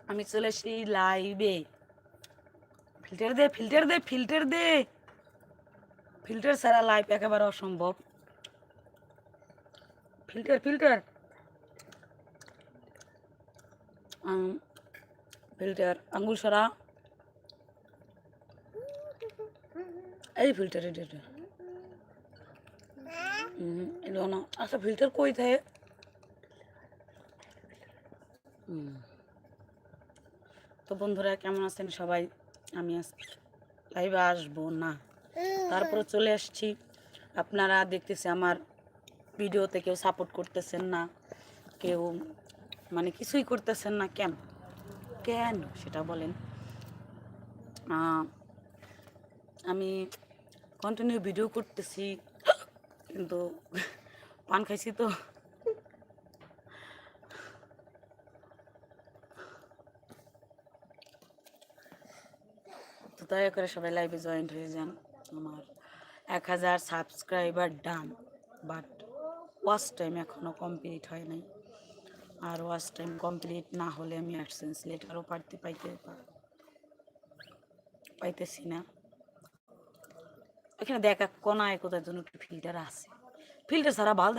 আমি চলে এসেছি লাইভে। ফিল্টার দে, ফিল্টার দে, ফিল্টার দে। ফিল্টার ছাড়া লাইভ একেবারে অসম্ভব। ফিল্টার ফিল্টার ফিল্টার আঙ্গুল সরা। এই ফিল্টার এটা এটা না। আচ্ছা ফিল্টার কই থাকে? তো বন্ধুরা কেমন আছেন সবাই? আমি লাইভে আসবো না, তারপরে চলে আসছি। আপনারা দেখতেছি আমার ভিডিওতে কেউ সাপোর্ট করতেছেন না, কেউ মানে কিছুই করতেছেন না। কেন কেন সেটা বলেন। আমি কন্টিনিউ ভিডিও করতেছি, কিন্তু পান খাইছি তো তো দয়া করে সবাই লাইভে জয়েন্ট হয়ে যান। আমার 1000 subscriber done, but watch time এখনও কমপ্লিট হয় নাই। আর ওয়াচ টাইম কমপ্লিট না হলে আমি অ্যাডসেন্স লেটারও পাইতেছি না। এখানে দেখা কোনায় কোথায় জন্য ফিল্টার আছে, ফিল্টার ছাড়া ভালো